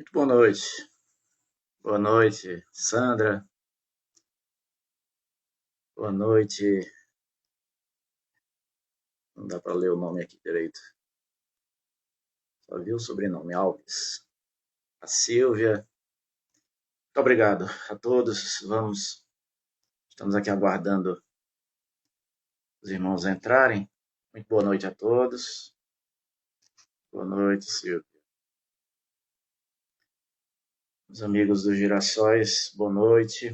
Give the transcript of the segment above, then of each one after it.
Muito boa noite. Boa noite, Sandra. Boa noite. Não dá para ler o nome aqui direito. Só vi o sobrenome, Alves. A Silvia. Muito obrigado a todos. Estamos aqui aguardando os irmãos entrarem. Muito boa noite a todos. Boa noite, Silvia. Os amigos dos Girassóis, boa noite.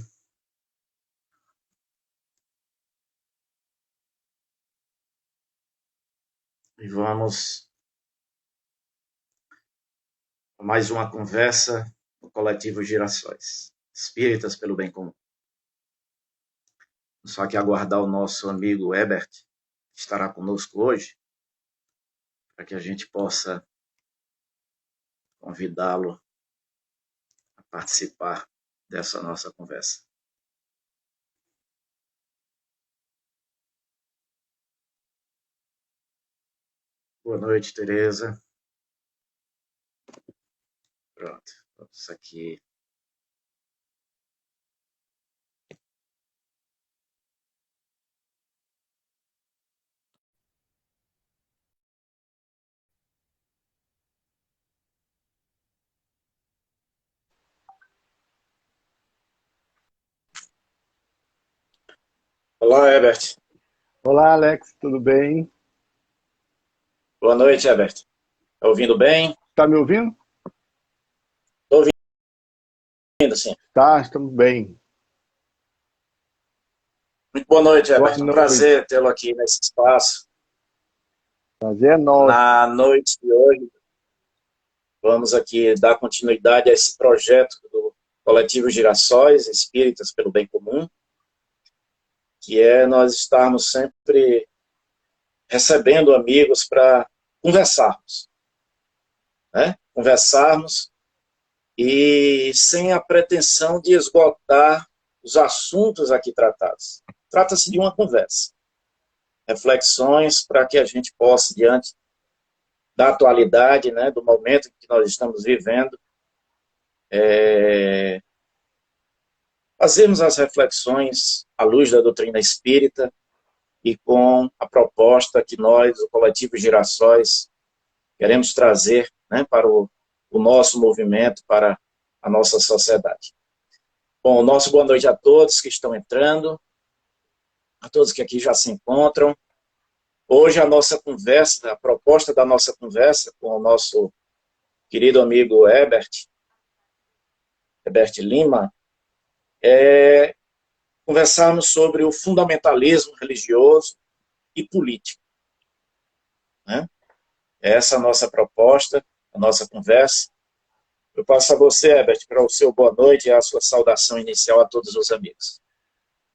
E vamos a mais uma conversa no coletivo Girassóis. Espíritas pelo bem comum. Só que aguardar o nosso amigo Herbert, que estará conosco hoje, para que a gente possa convidá-lo a participar dessa nossa conversa. Boa noite, Tereza. Pronto, vamos aqui. Olá, Herbert. Olá, Alex, tudo bem? Boa noite, Herbert. Está ouvindo bem? Tá me ouvindo? Estou ouvindo, sim. Tá, estamos bem. Muito boa noite, Boa Herbert. Um noite. prazer tê-lo aqui nesse espaço. Prazer é nosso. Na noite de hoje, vamos aqui dar continuidade a esse projeto do Coletivo Girassóis, Espíritas pelo Bem Comum, que é nós estarmos sempre recebendo amigos para conversarmos, né? Conversarmos e sem a pretensão de esgotar os assuntos aqui tratados. Trata-se de uma conversa, reflexões para que a gente possa, diante da atualidade, né, do momento que nós estamos vivendo, fazermos as reflexões à luz da doutrina espírita e com a proposta que nós, o Coletivo Girassóis, queremos trazer, né, para o nosso movimento, para a nossa sociedade. Bom, nosso boa noite a todos que estão entrando, a todos que aqui já se encontram. Hoje a nossa conversa, a proposta da nossa conversa com o nosso querido amigo Herbert Lima, é conversarmos sobre o fundamentalismo religioso e político, né? Essa é a nossa proposta, a nossa conversa. Eu passo a você, Herbert, para o seu boa noite e a sua saudação inicial a todos os amigos.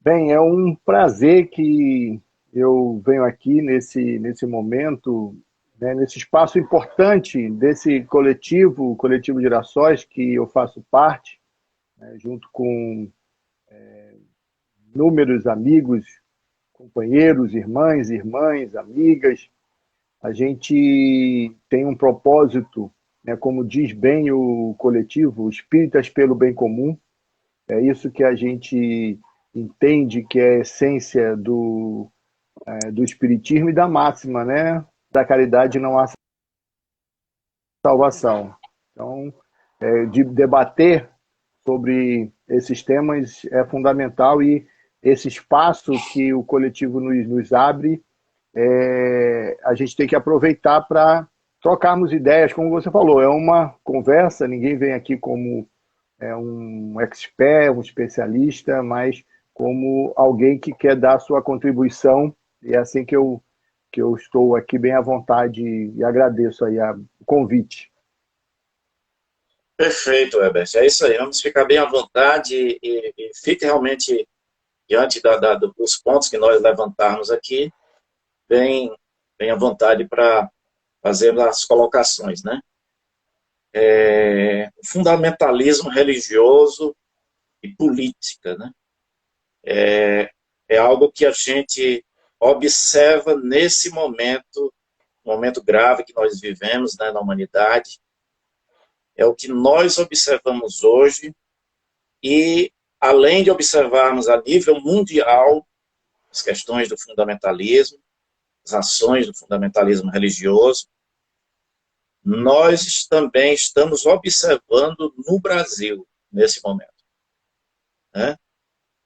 Bem, é um prazer que eu venho aqui nesse momento, né, nesse espaço importante desse coletivo, o Coletivo Girassóis, que eu faço parte, né, junto com inúmeros amigos, companheiros, irmãs, amigas. A gente tem um propósito, né, como diz bem o coletivo, Espíritas pelo Bem Comum. É isso que a gente entende que é a essência do Espiritismo e da máxima, né? Da caridade não há salvação. Então, de debater sobre esses temas é fundamental e esse espaço que o coletivo nos abre, a gente tem que aproveitar para trocarmos ideias, como você falou, é uma conversa, ninguém vem aqui como um expert, um especialista, mas como alguém que quer dar a sua contribuição, e é assim que eu estou aqui bem à vontade e agradeço aí o convite. Perfeito, Herbert. É isso aí. Vamos ficar bem à vontade e fique realmente diante dos pontos que nós levantarmos aqui, bem, bem à vontade para fazer as colocações, né? O fundamentalismo religioso e política, né? É algo que a gente observa nesse momento grave que nós vivemos, né, na humanidade, é o que nós observamos hoje, e além de observarmos a nível mundial as questões do fundamentalismo, as ações do fundamentalismo religioso, nós também estamos observando no Brasil, nesse momento, né?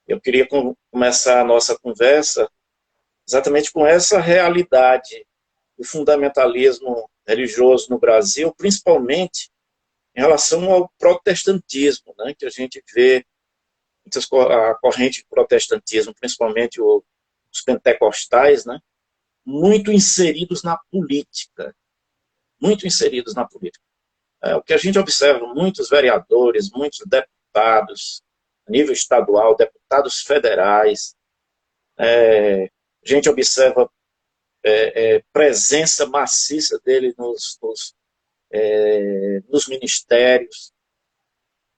Eu queria começar a nossa conversa exatamente com essa realidade do fundamentalismo religioso no Brasil, principalmente em relação ao protestantismo, né, que a gente vê a corrente do protestantismo, principalmente os pentecostais, né, muito inseridos na política, muito inseridos na política. O que a gente observa, muitos vereadores, muitos deputados, a nível estadual, deputados federais, a gente observa presença maciça dele nos ministérios.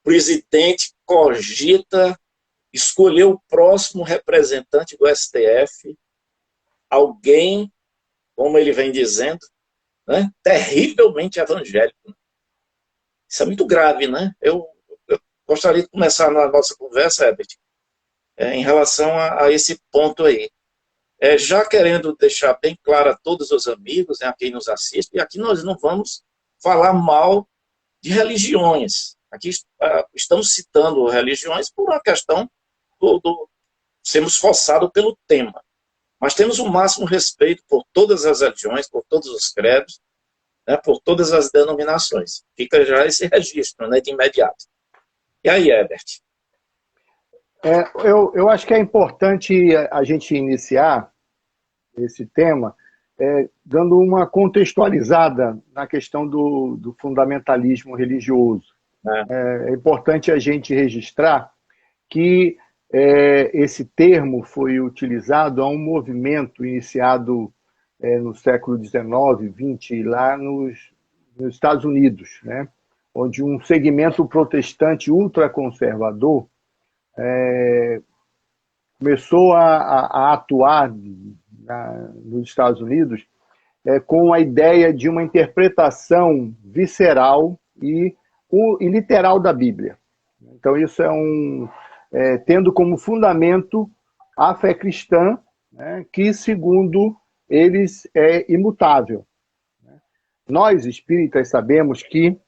O presidente cogita escolher o próximo representante do STF, alguém, como ele vem dizendo, né, terrivelmente evangélico. Isso é muito grave, né? Eu gostaria de começar na nossa conversa, Herbert, em relação a esse ponto aí. Já querendo deixar bem claro a todos os amigos, né, a quem nos assiste, e aqui nós não vamos falar mal de religiões. Aqui estamos citando religiões por uma questão sermos forçados pelo tema. Mas temos o máximo respeito por todas as religiões, por todos os credos, né, por todas as denominações. Fica já esse registro, né, de imediato. E aí, Herbert? Eu acho que é importante a gente iniciar esse tema dando uma contextualizada na questão do fundamentalismo religioso. É importante a gente registrar que esse termo foi utilizado a um movimento iniciado no século XIX, XX, lá nos Estados Unidos, né? Onde um segmento protestante ultraconservador começou a atuar nos Estados Unidos com a ideia de uma interpretação visceral e literal da Bíblia. Então, isso tendo como fundamento a fé cristã, né, que, segundo eles, é imutável. Nós, espíritas, sabemos que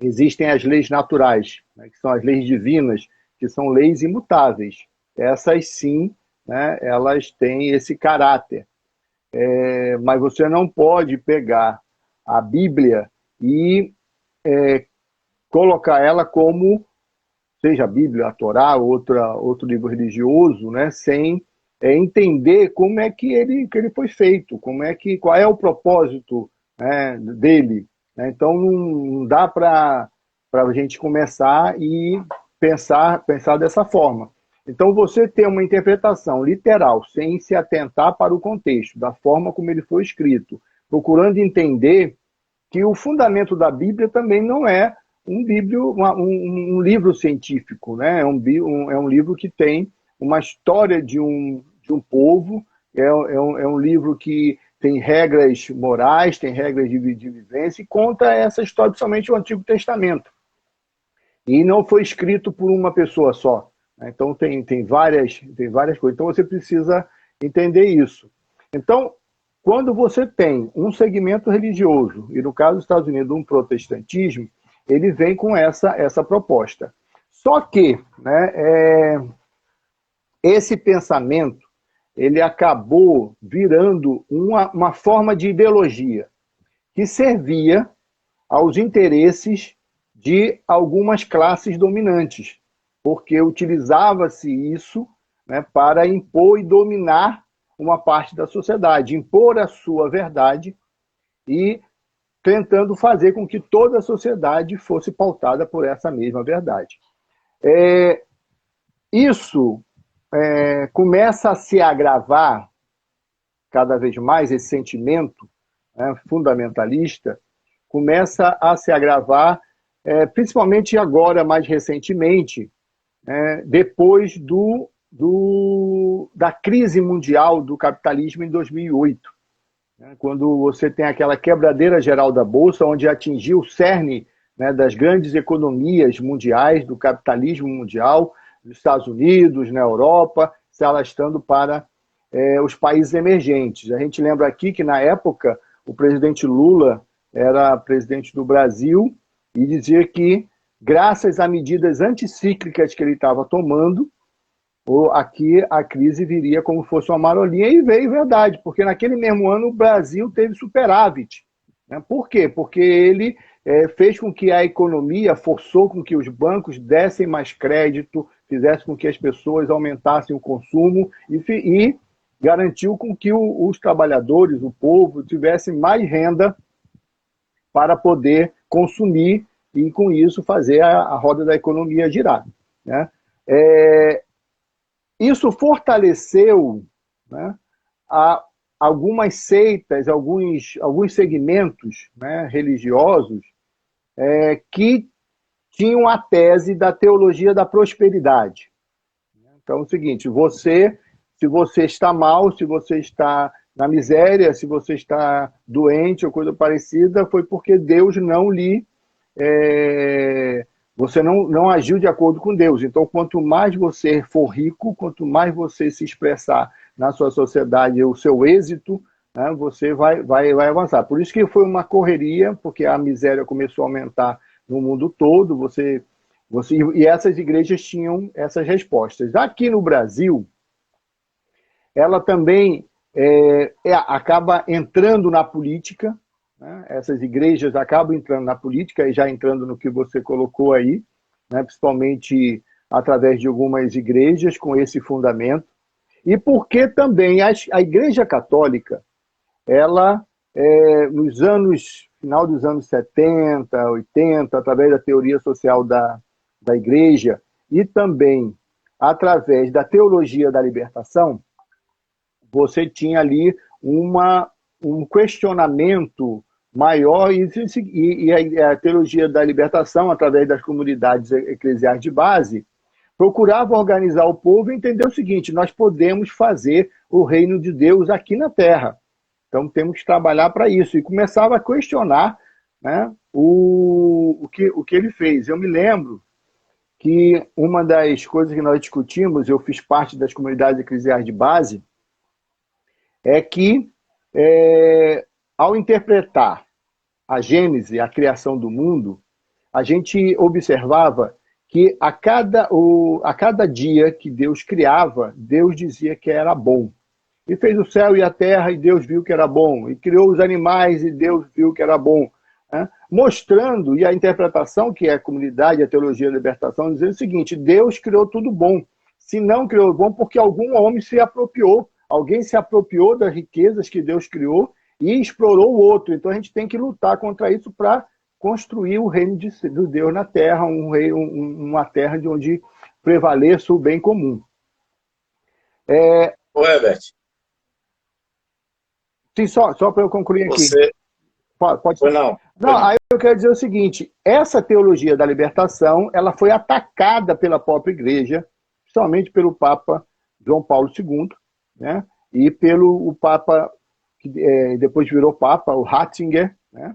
existem as leis naturais, né, que são as leis divinas, que são leis imutáveis. Essas, sim, né, elas têm esse caráter. Mas você não pode pegar a Bíblia e colocar ela como, seja a Bíblia, a Torá, outro livro religioso, né, sem entender como é que ele foi feito, qual é o propósito, né, dele. Então, não dá para a gente começar e pensar dessa forma. Então, você ter uma interpretação literal, sem se atentar para o contexto, da forma como ele foi escrito, procurando entender que o fundamento da Bíblia também não é um livro científico, né? É um livro que tem uma história de um povo, é um livro que tem regras morais, tem regras de vivência, e conta essa história, principalmente o Antigo Testamento. E não foi escrito por uma pessoa só. Então, tem várias coisas. Então, você precisa entender isso. Então, quando você tem um segmento religioso, e no caso dos Estados Unidos, um protestantismo, ele vem com essa proposta. Só que, né, esse pensamento ele acabou virando uma forma de ideologia que servia aos interesses de algumas classes dominantes, porque utilizava-se isso, né, para impor e dominar uma parte da sociedade, impor a sua verdade e tentando fazer com que toda a sociedade fosse pautada por essa mesma verdade. Isso começa a se agravar cada vez mais, esse sentimento, né, fundamentalista, começa a se agravar, principalmente agora, mais recentemente, depois da crise mundial do capitalismo em 2008, né, quando você tem aquela quebradeira geral da Bolsa, onde atingiu o cerne né, das grandes economias mundiais, do capitalismo mundial, dos Estados Unidos, na Europa, se alastrando para os países emergentes. A gente lembra aqui que, na época, o presidente Lula era presidente do Brasil e dizia que, graças a medidas anticíclicas que ele estava tomando, aqui a crise viria como se fosse uma marolinha, e veio verdade, porque naquele mesmo ano o Brasil teve superávit. Né? Por quê? Porque ele fez com que a economia, forçou com que os bancos dessem mais crédito, fizesse com que as pessoas aumentassem o consumo e garantiu com que os trabalhadores, o povo, tivessem mais renda para poder consumir e, com isso, fazer a roda da economia girar. Né? Isso fortaleceu, né, algumas seitas, alguns segmentos, né, religiosos que tinham a tese da teologia da prosperidade. Então é o seguinte, se você está mal, se você está na miséria, se você está doente ou coisa parecida, foi porque Deus não lhe... você não agiu de acordo com Deus. Então, quanto mais você for rico, quanto mais você se expressar na sua sociedade, o seu êxito, né, você vai avançar. Por isso que foi uma correria, porque a miséria começou a aumentar no mundo todo, e essas igrejas tinham essas respostas. Aqui no Brasil, ela também acaba entrando na política, né? Essas igrejas acabam entrando na política, e já entrando no que você colocou aí, né? Principalmente através de algumas igrejas com esse fundamento, e porque também a Igreja Católica, ela, final dos anos 70, 80, através da teoria social da Igreja, e também através da teologia da libertação, você tinha ali um questionamento maior, e a teologia da libertação, através das comunidades eclesiais de base, procurava organizar o povo e entender o seguinte: nós podemos fazer o reino de Deus aqui na Terra. Então temos que trabalhar para isso. E começava a questionar, né, o que ele fez. Eu me lembro que uma das coisas que nós discutimos, eu fiz parte das comunidades eclesiais de base, é que, ao interpretar a Gênese, a criação do mundo, a gente observava que a cada dia que Deus criava, Deus dizia que era bom. E fez o céu e a terra, e Deus viu que era bom. E criou os animais, e Deus viu que era bom. Né? Mostrando, e a interpretação que é a comunidade, a teologia da libertação, dizendo o seguinte: Deus criou tudo bom. Se não criou bom, porque algum homem se apropriou. Alguém se apropriou das riquezas que Deus criou e explorou o outro. Então a gente tem que lutar contra isso para construir o reino de Deus na terra, uma terra de onde prevaleça o bem comum. Ô, Herbert, sim, só para eu concluir aqui. você... Pode ser. Não, aí eu quero dizer o seguinte: essa teologia da libertação, ela foi atacada pela própria igreja, principalmente pelo Papa João Paulo II, né? E pelo o Papa, que depois virou Papa, o Ratzinger, né?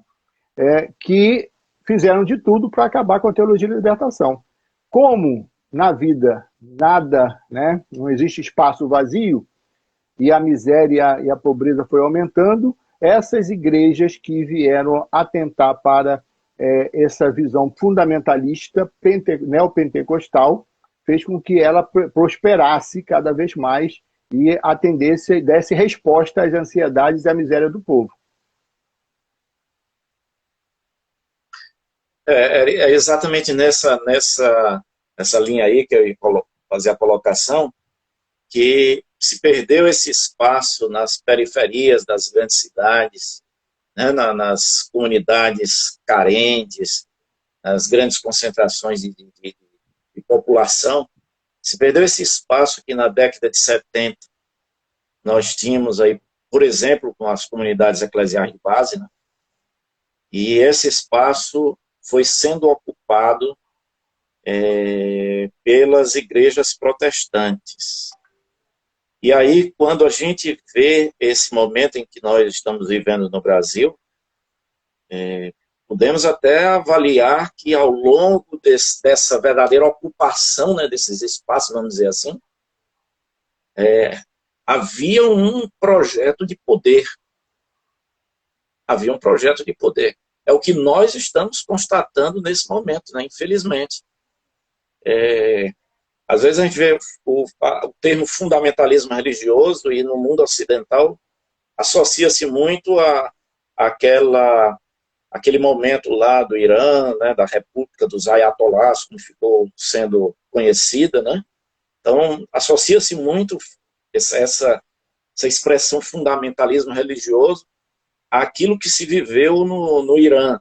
Que fizeram de tudo para acabar com a teologia da libertação. Como na vida nada, né? Não existe espaço vazio, e a miséria e a pobreza foi aumentando, essas igrejas que vieram atentar para essa visão fundamentalista neopentecostal, fez com que ela prosperasse cada vez mais e atendesse, desse resposta às ansiedades e à miséria do povo. É exatamente nessa linha aí que eu ia fazer a colocação, que se perdeu esse espaço nas periferias das grandes cidades, né, nas comunidades carentes, nas grandes concentrações de população. Se perdeu esse espaço que na década de 70 nós tínhamos aí, por exemplo, com as comunidades eclesiais de base, né? E esse espaço foi sendo ocupado pelas igrejas protestantes. E aí, quando a gente vê esse momento em que nós estamos vivendo no Brasil, Podemos até avaliar que ao longo dessa verdadeira ocupação, né, desses espaços, vamos dizer assim, havia um projeto de poder. Havia um projeto de poder. É o que nós estamos constatando nesse momento, né, infelizmente. Às vezes a gente vê o termo fundamentalismo religioso e no mundo ocidental associa-se muito aquele momento lá do Irã, né, da República dos Ayatollahs, como ficou sendo conhecida, né? Então, associa-se muito essa expressão fundamentalismo religioso àquilo que se viveu no Irã.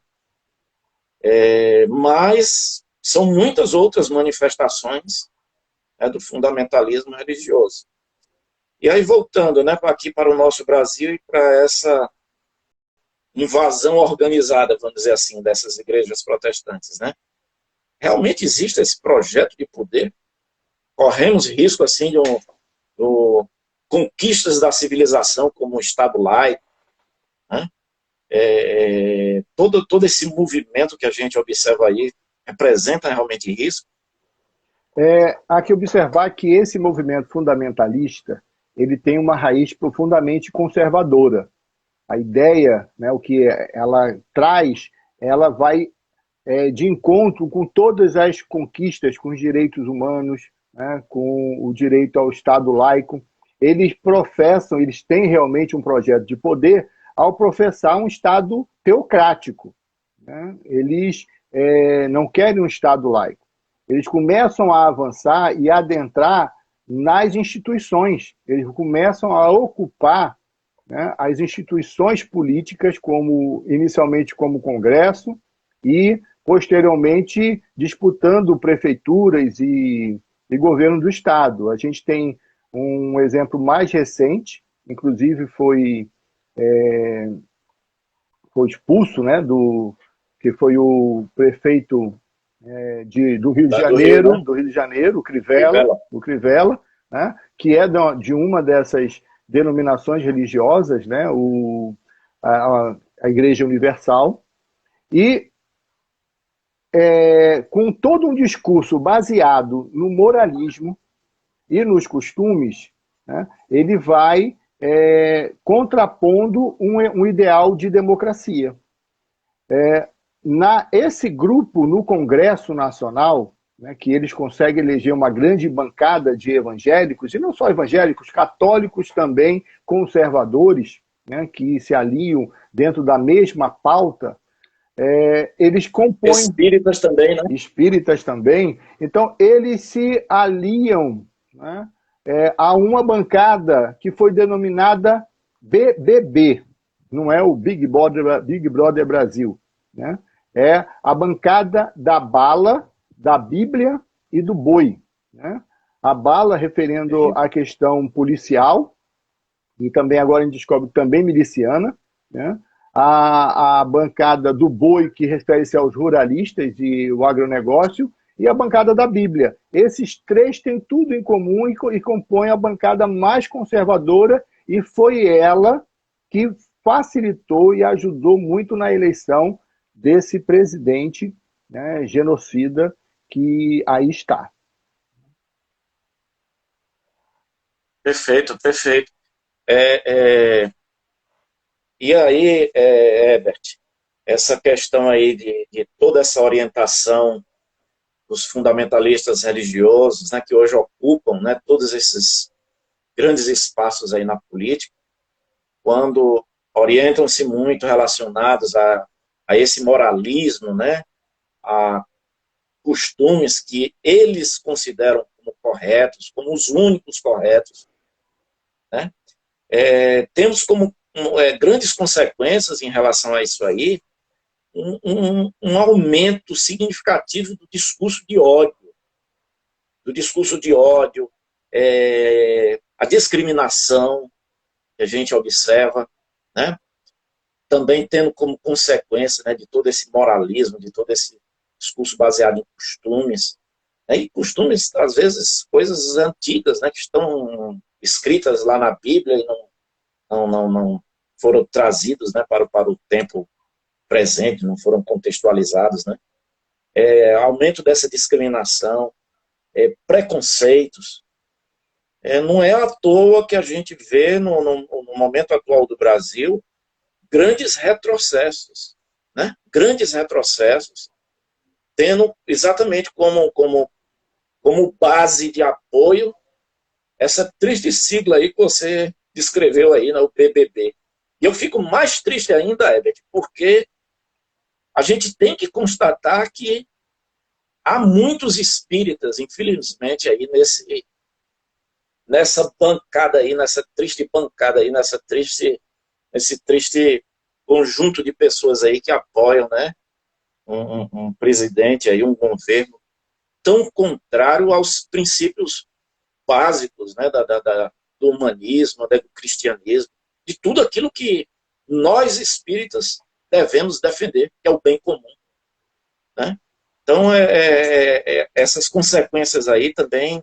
Mas são muitas outras manifestações, né, do fundamentalismo religioso. E aí, voltando, né, aqui para o nosso Brasil e para essa invasão organizada, vamos dizer assim, dessas igrejas protestantes, né? Realmente existe esse projeto de poder? Corremos risco, assim, de conquistas da civilização, como o Estado laico, né? Todo esse movimento que a gente observa aí representa realmente risco? Há que observar que esse movimento fundamentalista ele tem uma raiz profundamente conservadora. A ideia, né, o que ela traz, ela vai de encontro com todas as conquistas, com os direitos humanos, né, com o direito ao Estado laico. Eles professam, eles têm realmente um projeto de poder ao professar um Estado teocrático, né? Eles não querem um Estado laico. Eles começam a avançar e adentrar nas instituições. Eles começam a ocupar, né, as instituições políticas, inicialmente como Congresso, e posteriormente disputando prefeituras e governo do Estado. A gente tem um exemplo mais recente, inclusive foi expulso, né, que foi o prefeito do Rio de Janeiro, né? do Rio de Janeiro, o Crivella, né, que é de uma dessas denominações religiosas, né, a Igreja Universal, e com todo um discurso baseado no moralismo e nos costumes, né, ele vai contrapondo um ideal de democracia. Esse grupo no Congresso Nacional, né, que eles conseguem eleger uma grande bancada de evangélicos, e não só evangélicos, católicos também, conservadores, né, que se aliam dentro da mesma pauta, eles compõem... Espíritas também, né? Espíritas também. Então, eles se aliam, né, a uma bancada que foi denominada BBB, não é o Big Brother Brasil, né? É a bancada da bala, da Bíblia e do boi, né? A bala referendo à questão policial, e também agora a gente descobre também miliciana, né? A bancada do boi, que refere-se aos ruralistas e o agronegócio, e a bancada da Bíblia. Esses três têm tudo em comum e compõem a bancada mais conservadora, e foi ela que facilitou e ajudou muito na eleição desse presidente, né, genocida que aí está. Perfeito, perfeito. E aí, Herbert, essa questão aí de toda essa orientação dos fundamentalistas religiosos, né, que hoje ocupam, né, todos esses grandes espaços aí na política, quando orientam-se muito relacionados a esse moralismo, né, a costumes que eles consideram como corretos, como os únicos corretos, né? Temos como grandes consequências em relação a isso aí um aumento significativo do discurso de ódio, a discriminação que a gente observa, né? Também tendo como consequência, né, de todo esse moralismo, de todo esse discurso baseado em costumes, né, e costumes, às vezes, coisas antigas, né, que estão escritas lá na Bíblia e não foram trazidos, né, para o tempo presentes, não foram contextualizados, né? Aumento dessa discriminação, preconceitos. Não é à toa que a gente vê no momento atual do Brasil grandes retrocessos, né? Grandes retrocessos, tendo exatamente como base de apoio essa triste sigla aí que você descreveu aí, né, o BBB. E eu fico mais triste ainda, Herbert, porque a gente tem que constatar que há muitos espíritas, infelizmente, aí nessa bancada aí, nessa triste bancada aí, nesse triste conjunto de pessoas aí que apoiam, né, um presidente aí, um governo tão contrário aos princípios básicos, né, do humanismo, né, do cristianismo, de tudo aquilo que nós espíritas devemos defender, que é o bem comum, né? Então, essas consequências aí também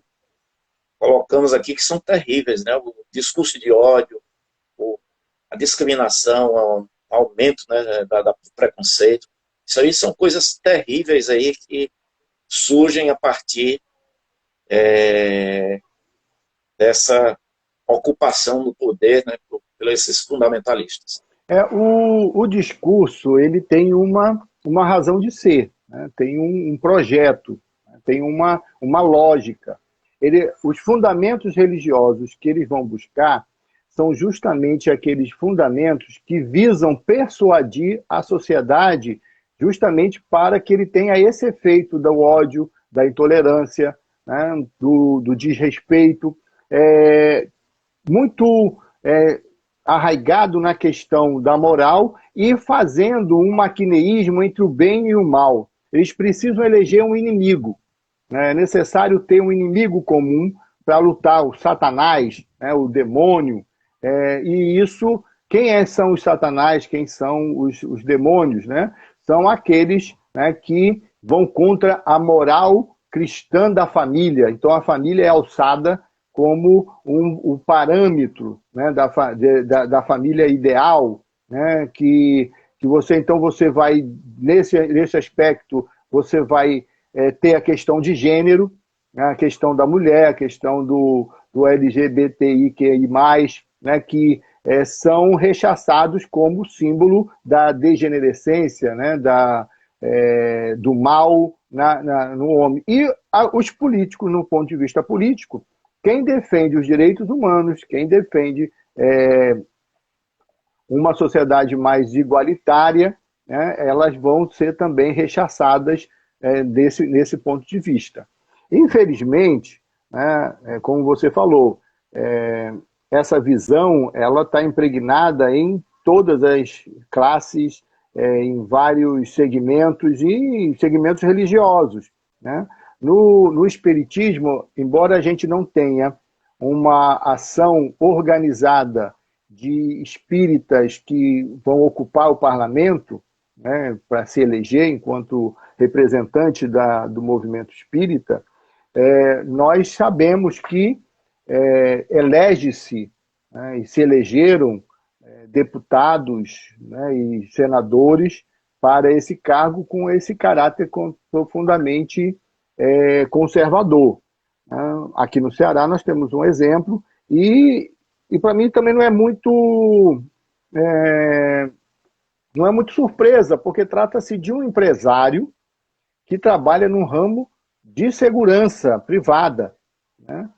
colocamos aqui que são terríveis, né? O discurso de ódio, a discriminação, o aumento, né, do preconceito, isso aí são coisas terríveis aí que surgem a partir dessa ocupação do poder, né, por esses fundamentalistas. O discurso ele tem uma razão de ser, né? Tem um projeto, né? Tem uma lógica. Os fundamentos religiosos que eles vão buscar são justamente aqueles fundamentos que visam persuadir a sociedade justamente para que ele tenha esse efeito do ódio, da intolerância, né? do desrespeito, muito arraigado na questão da moral e fazendo um maquineísmo entre o bem e o mal. Eles precisam eleger um inimigo. É necessário ter um inimigo comum para lutar, o Satanás, né, o demônio. E isso, são os Satanás, quem são os demônios? Né? São aqueles, né, que vão contra a moral cristã da família. Então a família é alçada como o parâmetro, né, da família ideal, né, que você vai, nesse aspecto, você vai ter a questão de gênero, né, a questão da mulher, a questão do LGBTIQI+, né, que são rechaçados como símbolo da degenerescência, né, do mal no homem. E os políticos, no ponto de vista político, quem defende os direitos humanos, quem defende uma sociedade mais igualitária, né, elas vão ser também rechaçadas nesse ponto de vista. Infelizmente, né, como você falou, essa visão ela está impregnada em todas as classes, em vários segmentos e segmentos religiosos, né? No espiritismo, embora a gente não tenha uma ação organizada de espíritas que vão ocupar o parlamento, né, para se eleger enquanto representante do movimento espírita, nós sabemos que elege-se, né, e se elegeram deputados, né, e senadores para esse cargo com esse caráter profundamente conservador. Aqui no Ceará nós temos um exemplo e para mim também não é muito surpresa, porque trata-se de um empresário que trabalha no ramo de segurança privada, né?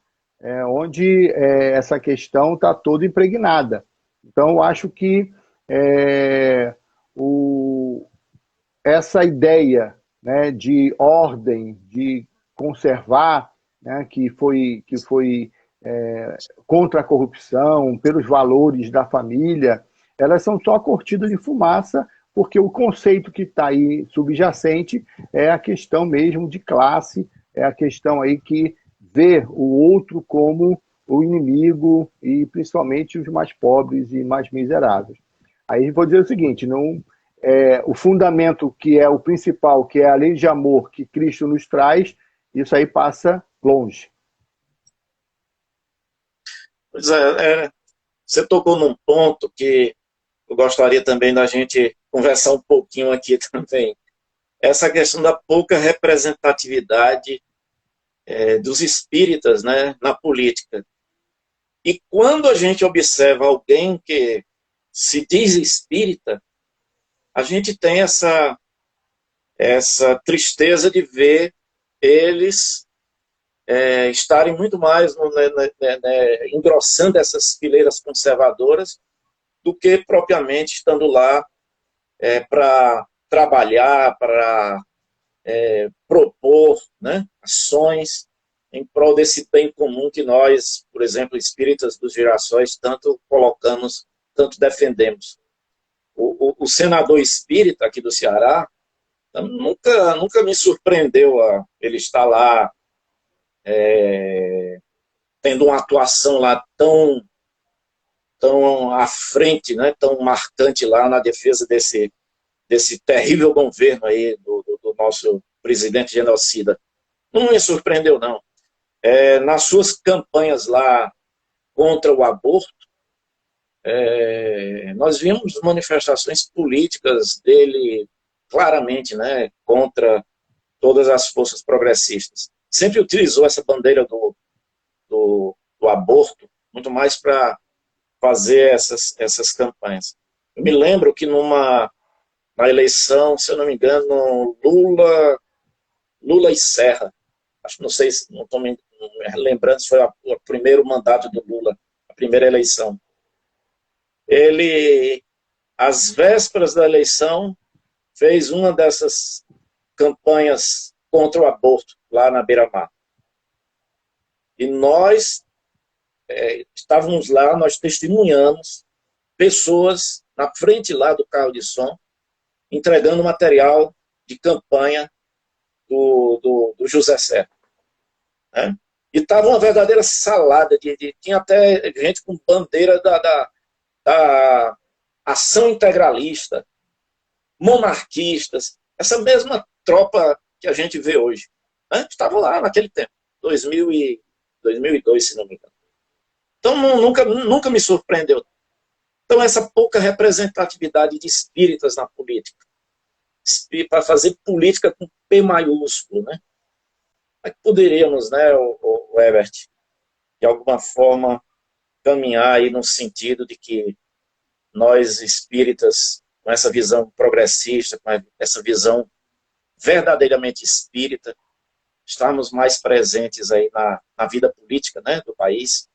Onde essa questão está toda impregnada. Então, eu acho que essa ideia, né, de ordem, de conservar, né, que foi contra a corrupção, pelos valores da família, elas são só cortinas de fumaça, porque o conceito que está aí subjacente é a questão mesmo de classe, é a questão aí que vê o outro como o inimigo e principalmente os mais pobres e mais miseráveis. Aí vou dizer o seguinte, o fundamento que é o principal, que é a lei de amor que Cristo nos traz, isso aí passa longe. Pois você tocou num ponto que eu gostaria também da gente conversar um pouquinho aqui também. Essa questão da pouca representatividade dos espíritas, né, na política. E quando a gente observa alguém que se diz espírita, a gente tem essa tristeza de ver eles estarem muito mais engrossando essas fileiras conservadoras do que propriamente estando lá para trabalhar, para propor, né, ações em prol desse bem comum que nós, por exemplo, espíritas dos Girassóis, tanto colocamos, tanto defendemos. O senador espírita aqui do Ceará nunca me surpreendeu ele estar lá tendo uma atuação lá tão à frente, né, tão marcante lá na defesa desse terrível governo aí do nosso presidente genocida. Não me surpreendeu, não. Nas suas campanhas lá contra o aborto, nós vimos manifestações políticas dele claramente, né, contra todas as forças progressistas. Sempre utilizou essa bandeira do aborto, muito mais para fazer essas campanhas. Eu me lembro que na eleição, se eu não me engano, Lula e Serra, acho, não sei, não estou me lembrando se foi o primeiro mandato do Lula, a primeira eleição. Ele, às vésperas da eleição, fez uma dessas campanhas contra o aborto, lá na Beira-Mar. E nós estávamos lá, nós testemunhamos pessoas na frente lá do carro de som, entregando material de campanha do José Serra. Né? E estava uma verdadeira salada, tinha até gente com bandeira da ação integralista, monarquistas, essa mesma tropa que a gente vê hoje. Né? Estavam lá naquele tempo, 2002, se não me engano. Então, nunca me surpreendeu. Então, essa pouca representatividade de espíritas na política, para fazer política com P maiúsculo, né? Como é que poderíamos, né, o Herbert, de alguma forma, caminhar aí no sentido de que nós, espíritas, com essa visão progressista, com essa visão verdadeiramente espírita, estarmos mais presentes aí na vida política, né, do país?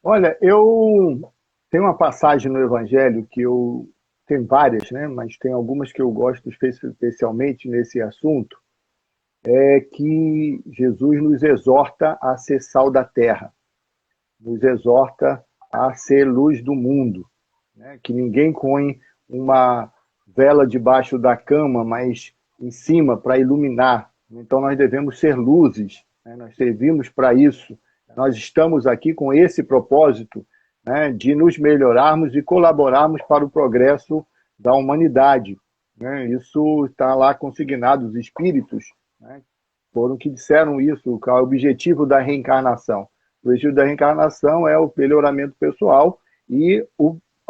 Olha, eu tenho uma passagem no Evangelho que tem várias, né, mas tem algumas que eu gosto especialmente nesse assunto, que Jesus nos exorta a ser sal da terra, nos exorta a ser luz do mundo, né, que ninguém põe uma vela debaixo da cama, mas em cima para iluminar. Então nós devemos ser luzes, né, nós servimos para isso. Nós estamos aqui com esse propósito, né, de nos melhorarmos e colaborarmos para o progresso da humanidade. Né? Isso está lá consignado, os espíritos, né, foram que disseram isso, que é o objetivo da reencarnação. O objetivo da reencarnação é o melhoramento pessoal e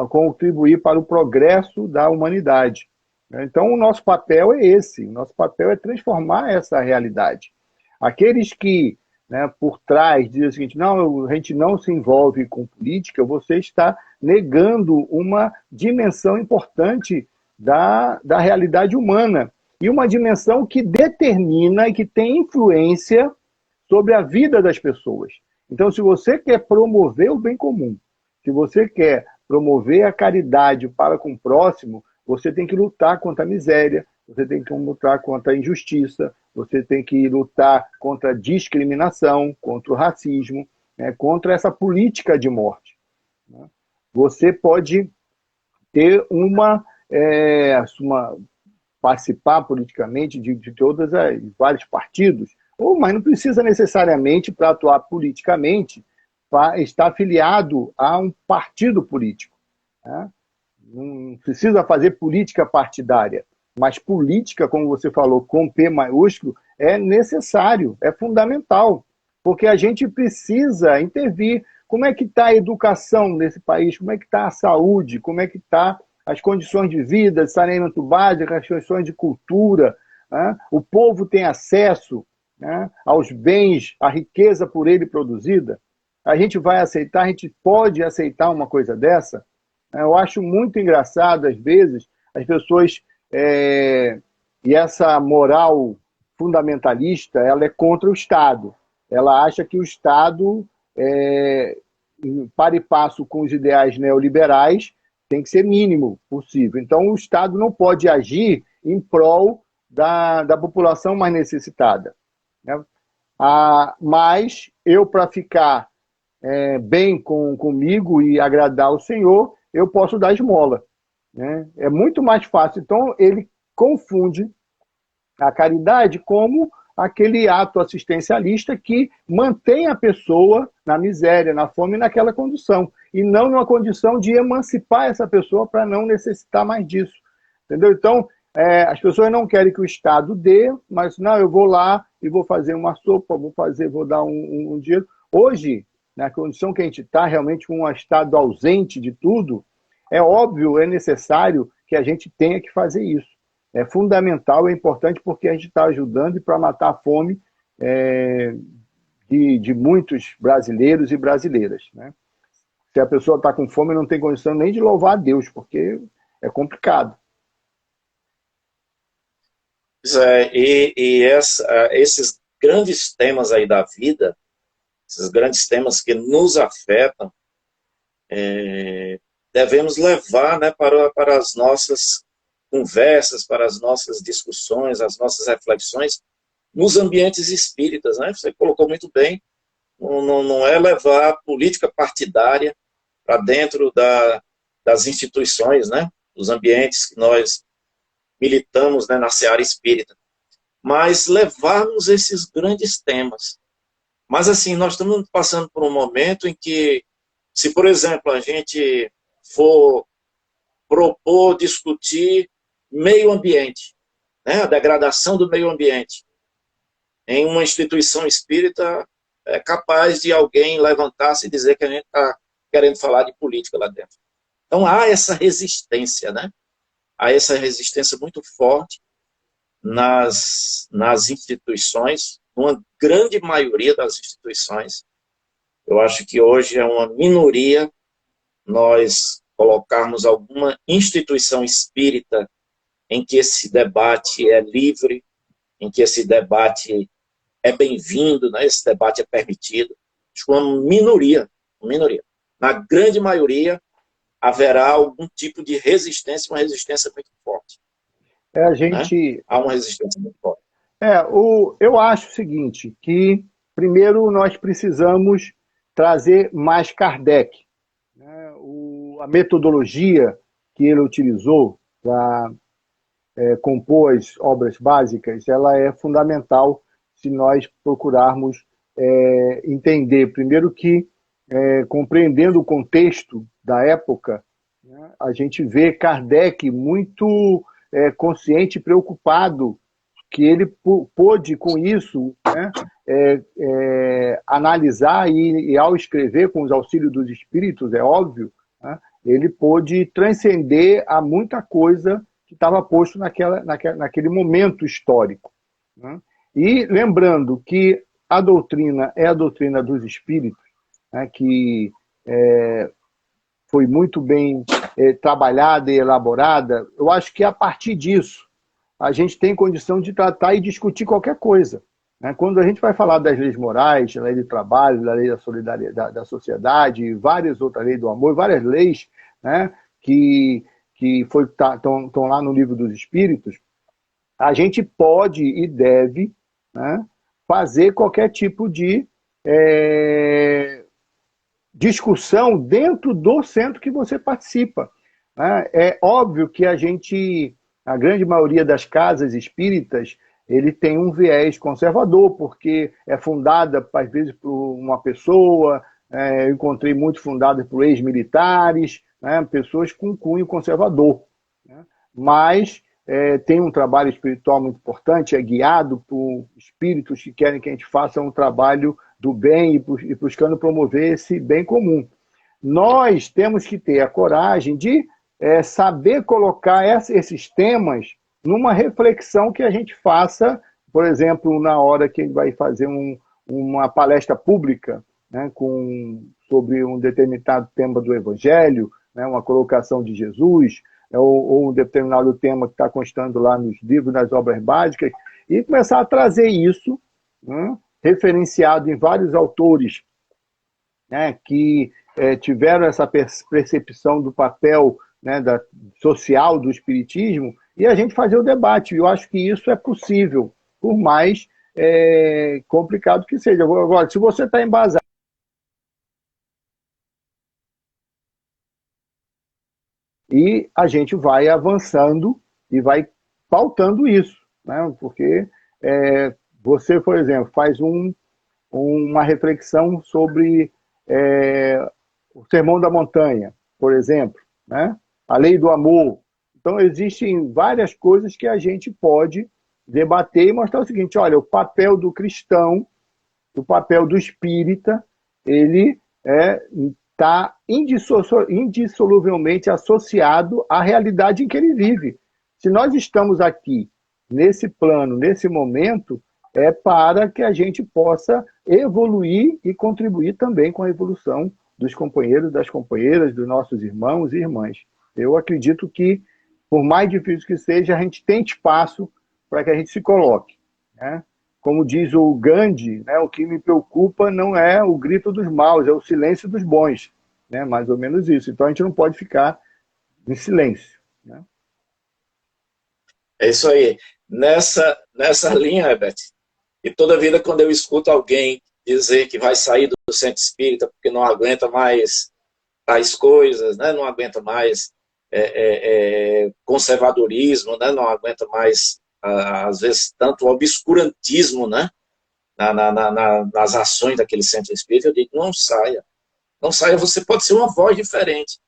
contribuir para o progresso da humanidade. Então, o nosso papel é esse, o nosso papel é transformar essa realidade. Aqueles que, né, por trás dizem o seguinte: não, a gente não se envolve com política, você está negando uma dimensão importante da realidade humana, e uma dimensão que determina e que tem influência sobre a vida das pessoas. Então, se você quer promover o bem comum, se você quer promover a caridade para com o próximo, você tem que lutar contra a miséria, você tem que lutar contra a injustiça, você tem que lutar contra a discriminação, contra o racismo, né, contra essa política de morte. Né? Você pode ter participar politicamente de todas vários partidos, mas não precisa necessariamente, para atuar politicamente, estar afiliado a um partido político. Né? Não precisa fazer política partidária, mas política, como você falou, com P maiúsculo, é necessário, é fundamental, porque a gente precisa intervir. Como é que está a educação nesse país? Como é que está a saúde? Como é que está as condições de vida, saneamento básico, as questões de cultura, né? O povo tem acesso, né, aos bens, à riqueza por ele produzida. A gente vai aceitar, a gente pode aceitar uma coisa dessa? Eu acho muito engraçado, às vezes, as pessoas... e essa moral fundamentalista, ela é contra o Estado. Ela acha que o Estado, para e passo com os ideais neoliberais, tem que ser mínimo possível. Então, o Estado não pode agir em prol da população mais necessitada, né? Mas eu, para ficar bem comigo e agradar o Senhor, eu posso dar esmola, né? É muito mais fácil. Então, ele confunde a caridade como aquele ato assistencialista que mantém a pessoa na miséria, na fome, naquela condição, e não numa condição de emancipar essa pessoa para não necessitar mais disso. Entendeu? Então, as pessoas não querem que o Estado dê, mas não, eu vou lá e vou fazer uma sopa, vou dar um dinheiro. Hoje, na condição que a gente está, realmente com um Estado ausente de tudo, é óbvio, é necessário que a gente tenha que fazer isso. É fundamental, é importante, porque a gente está ajudando para matar a fome de muitos brasileiros e brasileiras, né? Se a pessoa está com fome, não tem condição nem de louvar a Deus, porque é complicado. Esses grandes temas aí da vida, esses grandes temas que nos afetam, devemos levar, né, para as nossas conversas, para as nossas discussões, as nossas reflexões nos ambientes espíritas, né? Você colocou muito bem, não é levar a política partidária para dentro das instituições, né? Dos ambientes que nós militamos, né, na seara espírita, mas levarmos esses grandes temas. Mas assim, nós estamos passando por um momento em que, se por exemplo a gente for propor, discutir meio ambiente, né, a degradação do meio ambiente, em uma instituição espírita, é capaz de alguém levantar-se e dizer que a gente está querendo falar de política lá dentro. Então há essa resistência, né? Há essa resistência muito forte nas instituições, uma grande maioria das instituições. Eu acho que hoje é uma minoria nós colocarmos alguma instituição espírita em que esse debate é livre, em que esse debate é bem-vindo, né? Esse debate é permitido. Acho que uma minoria. Na grande maioria, haverá algum tipo de resistência, uma resistência muito forte. A gente... Né? Há uma resistência muito forte. Eu acho o seguinte, que primeiro nós precisamos trazer mais Kardec, né? A metodologia que ele utilizou para compor as obras básicas, ela é fundamental se nós procurarmos entender, primeiro que, compreendendo o contexto da época, né, a gente vê Kardec muito consciente e preocupado que ele pôde, com isso, né, analisar e, ao escrever com os auxílios dos espíritos, é óbvio, né, ele pôde transcender a muita coisa que estava posto naquele momento histórico, né? E lembrando que a doutrina é a doutrina dos espíritos, né, que foi muito bem trabalhada e elaborada. Eu acho que a partir disso a gente tem condição de tratar e discutir qualquer coisa, né? Quando a gente vai falar das leis morais, da lei do trabalho, da lei da solidariedade, da sociedade, várias outras leis do amor, várias leis, né, que estão lá no Livro dos Espíritos, a gente pode e deve, né, fazer qualquer tipo de discussão dentro do centro que você participa, né? É óbvio que a grande maioria das casas espíritas, ele tem um viés conservador, porque é fundada, às vezes, por uma pessoa, eu encontrei muito fundada por ex-militares, né, pessoas com cunho conservador, né? Mas tem um trabalho espiritual muito importante, é guiado por espíritos que querem que a gente faça um trabalho do bem e buscando promover esse bem comum. Nós temos que ter a coragem de saber colocar esses temas numa reflexão que a gente faça, por exemplo, na hora que a gente vai fazer uma palestra pública, né, sobre um determinado tema do Evangelho, né, uma colocação de Jesus, ou um determinado tema que está constando lá nos livros, nas obras básicas, e começar a trazer isso, né, referenciado em vários autores, né, que tiveram essa percepção do papel, né, social do Espiritismo, e a gente fazer o debate. Eu acho que isso é possível, por mais complicado que seja. Agora, se você está embasado, e a gente vai avançando e vai pautando isso, né? Porque você, por exemplo, faz uma reflexão sobre o Sermão da Montanha, por exemplo, né? A lei do amor. Então, existem várias coisas que a gente pode debater e mostrar o seguinte: olha, o papel do cristão, o papel do espírita, ele está indissoluvelmente associado à realidade em que ele vive. Se nós estamos aqui, nesse plano, nesse momento, é para que a gente possa evoluir e contribuir também com a evolução dos companheiros, das companheiras, dos nossos irmãos e irmãs. Eu acredito que, por mais difícil que seja, a gente tem espaço para que a gente se coloque, né? Como diz o Gandhi, né, o que me preocupa não é o grito dos maus, é o silêncio dos bons, né? Mais ou menos isso. Então a gente não pode ficar em silêncio, né? É isso aí. Nessa linha, Herbert, e toda vida quando eu escuto alguém dizer que vai sair do centro espírita porque não aguenta mais tais coisas, né? Não aguenta mais conservadorismo, né? Não aguenta mais, às vezes, tanto obscurantismo, né? Nas ações daquele centro espírita, eu digo, não saia. Não saia, você pode ser uma voz diferente.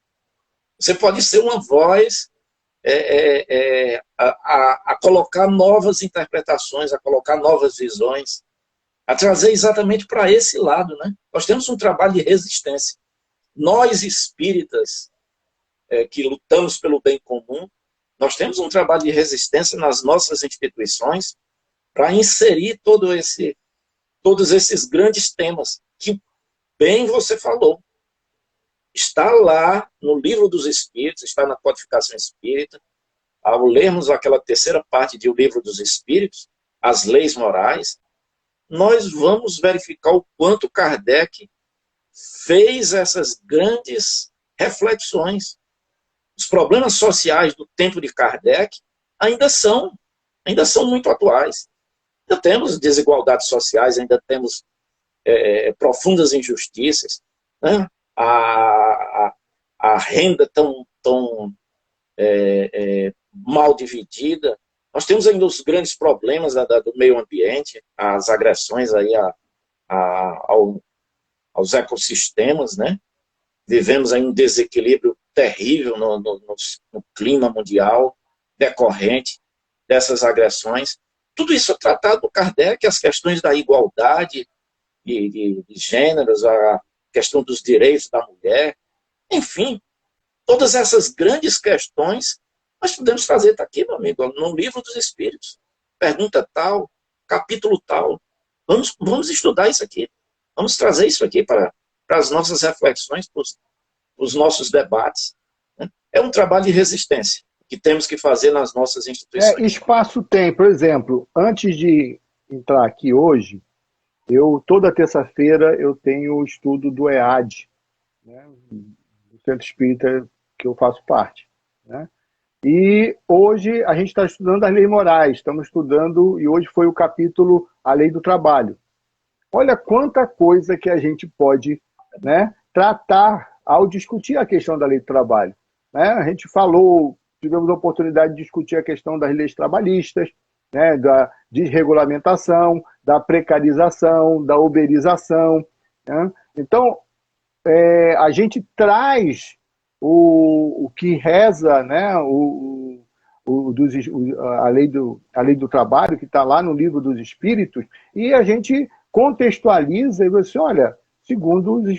Você pode ser uma voz a colocar novas interpretações, a colocar novas visões, a trazer exatamente para esse lado, né? Nós temos um trabalho de resistência. Nós, espíritas, que lutamos pelo bem comum, nós temos um trabalho de resistência nas nossas instituições para inserir todos esses grandes temas que bem você falou. Está lá no Livro dos Espíritos, está na Codificação Espírita. Ao lermos aquela terceira parte do Livro dos Espíritos, as leis morais, nós vamos verificar o quanto Kardec fez essas grandes reflexões. Os problemas sociais do tempo de Kardec ainda são muito atuais. Ainda temos desigualdades sociais, ainda temos profundas injustiças, né? A renda tão mal dividida. Nós temos ainda os grandes problemas do meio ambiente, as agressões aí aos ecossistemas, né? Vivemos aí um desequilíbrio terrível no clima mundial, decorrente dessas agressões. Tudo isso é tratado por Kardec, as questões da igualdade de gêneros, a questão dos direitos da mulher, enfim, todas essas grandes questões nós podemos trazer, está aqui, meu amigo, no Livro dos Espíritos. Pergunta tal, capítulo tal. Vamos estudar isso aqui. Vamos trazer isso aqui para as nossas reflexões, para os nossos debates. Né? É um trabalho de resistência que temos que fazer nas nossas instituições. Espaço tem, por exemplo, antes de entrar aqui hoje, toda terça-feira eu tenho o estudo do EAD, né, do Centro Espírita que eu faço parte, né? E hoje a gente está estudando as leis morais, estamos estudando, e hoje foi o capítulo A Lei do Trabalho. Olha quanta coisa que a gente pode, né, tratar ao discutir a questão da lei do trabalho, né? A gente tivemos a oportunidade de discutir a questão das leis trabalhistas, né, da desregulamentação, da precarização, da uberização, né? Então, a gente traz o que reza, né, a lei do trabalho, que está lá no Livro dos Espíritos, e a gente contextualiza e diz assim, olha, segundo os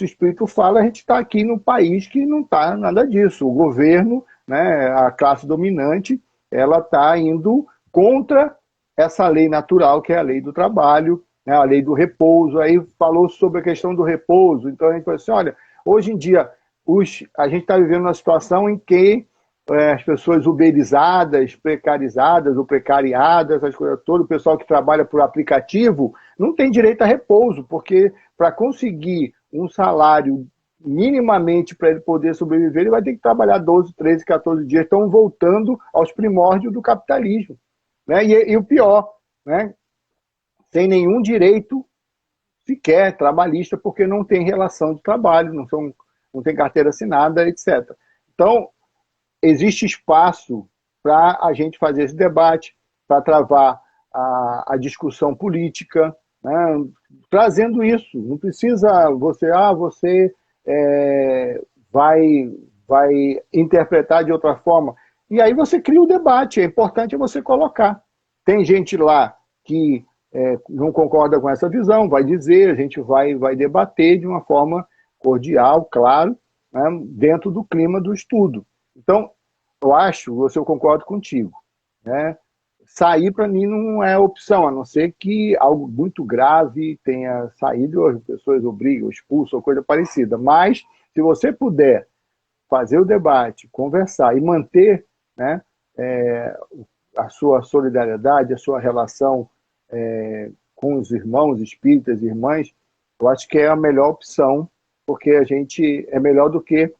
espíritos falam, a gente está aqui num país que não está nada disso. O governo, né, a classe dominante, ela está indo contra essa lei natural, que é a lei do trabalho, né, a lei do repouso. Aí falou sobre a questão do repouso. Então a gente falou assim, olha, hoje em dia a gente está vivendo uma situação em que as pessoas uberizadas, precarizadas ou precariadas, essas coisas todas, o pessoal que trabalha por aplicativo, não tem direito a repouso, porque para conseguir um salário minimamente para ele poder sobreviver, ele vai ter que trabalhar 12, 13, 14 dias. Estão voltando aos primórdios do capitalismo. Né? E o pior, né? Sem nenhum direito sequer trabalhista, porque não tem relação de trabalho, não tem carteira assinada, etc. Então, existe espaço para a gente fazer esse debate, para travar a discussão política, né? Trazendo isso. Não precisa você vai interpretar de outra forma. E aí você cria o debate, é importante você colocar. Tem gente lá que não concorda com essa visão, vai dizer, a gente vai debater de uma forma cordial, claro, né, dentro do clima do estudo. Então, eu concordo contigo, né? Sair para mim não é opção, a não ser que algo muito grave tenha saído, as pessoas obrigam, expulsam, ou coisa parecida. Mas, se você puder fazer o debate, conversar e manter, né, a sua solidariedade, a sua relação com os irmãos espíritas e irmãs, eu acho que é a melhor opção, porque a gente é melhor do que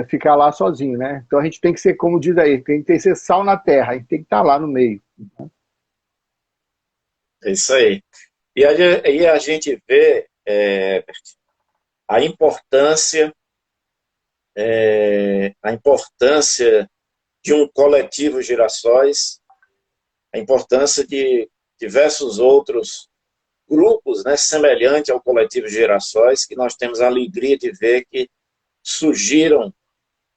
ficar lá sozinho, né? Então a gente tem que ser, como diz aí, tem que ser sal na terra, a gente tem que estar lá no meio. É isso aí. E a gente vê a importância, de um coletivo Girassóis, a importância de diversos outros grupos, né, semelhantes ao coletivo Girassóis, que nós temos a alegria de ver que surgiram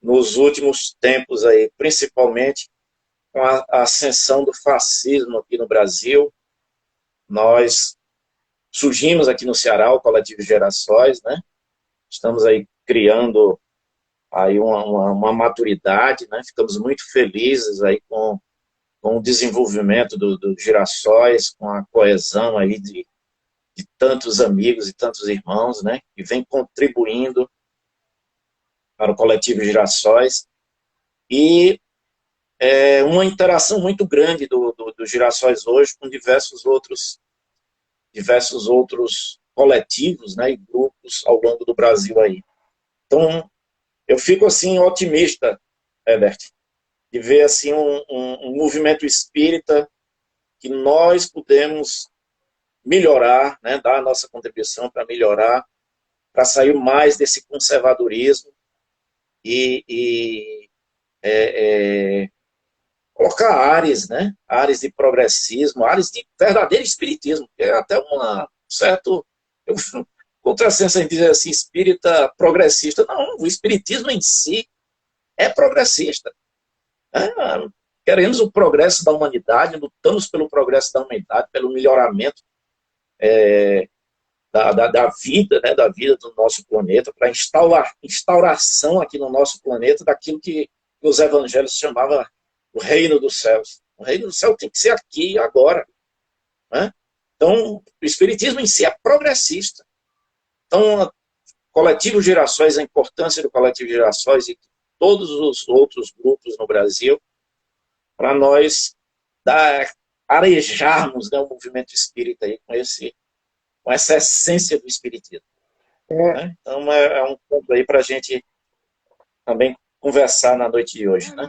nos últimos tempos aí, principalmente com a ascensão do fascismo aqui no Brasil. Nós surgimos aqui no Ceará, o coletivo Gerações, né? Estamos aí criando aí uma maturidade, né? Ficamos muito felizes aí com o desenvolvimento do Girassóis, com a coesão aí de tantos amigos e tantos irmãos, né? Que vem contribuindo para o coletivo Girassóis. E uma interação muito grande do Girassóis hoje com diversos outros coletivos, né, e grupos ao longo do Brasil aí. Então, eu fico assim otimista, Herbert, de ver assim um movimento espírita que nós podemos melhorar, né, dar a nossa contribuição para melhorar, para sair mais desse conservadorismo e colocar áreas, né, áreas de progressismo, áreas de verdadeiro espiritismo, que é até certo, contrassenso a gente dizer assim, espírita progressista. Não, o espiritismo em si é progressista. Queremos o progresso da humanidade, lutamos pelo progresso da humanidade, pelo melhoramento da vida, né, da vida do nosso planeta, para instauração aqui no nosso planeta daquilo que os evangelhos chamavam o reino dos céus. O reino do céu tem que ser aqui e agora. Né? Então, o espiritismo em si é progressista. Então, o coletivo Girassóis, a importância do coletivo Girassóis e todos os outros grupos no Brasil, para nós arejarmos, né, o movimento espírita aí com essa essência do espiritismo. Né? Então, é um ponto aí para a gente também conversar na noite de hoje. Né?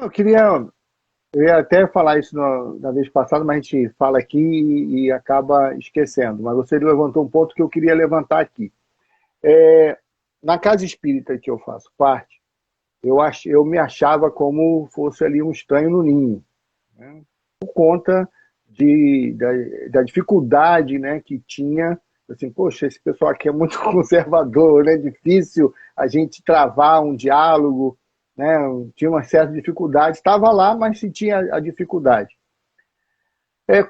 Eu ia até falar isso na vez passada, mas a gente fala aqui e acaba esquecendo. Mas você levantou um ponto que eu queria levantar aqui. Na casa espírita que eu faço parte, eu me achava como fosse ali um estranho no ninho, né? Por conta da dificuldade, né, que tinha. Assim, poxa, esse pessoal aqui é muito conservador, né? Difícil a gente travar um diálogo, né? Tinha uma certa dificuldade, estava lá, mas sentia a dificuldade.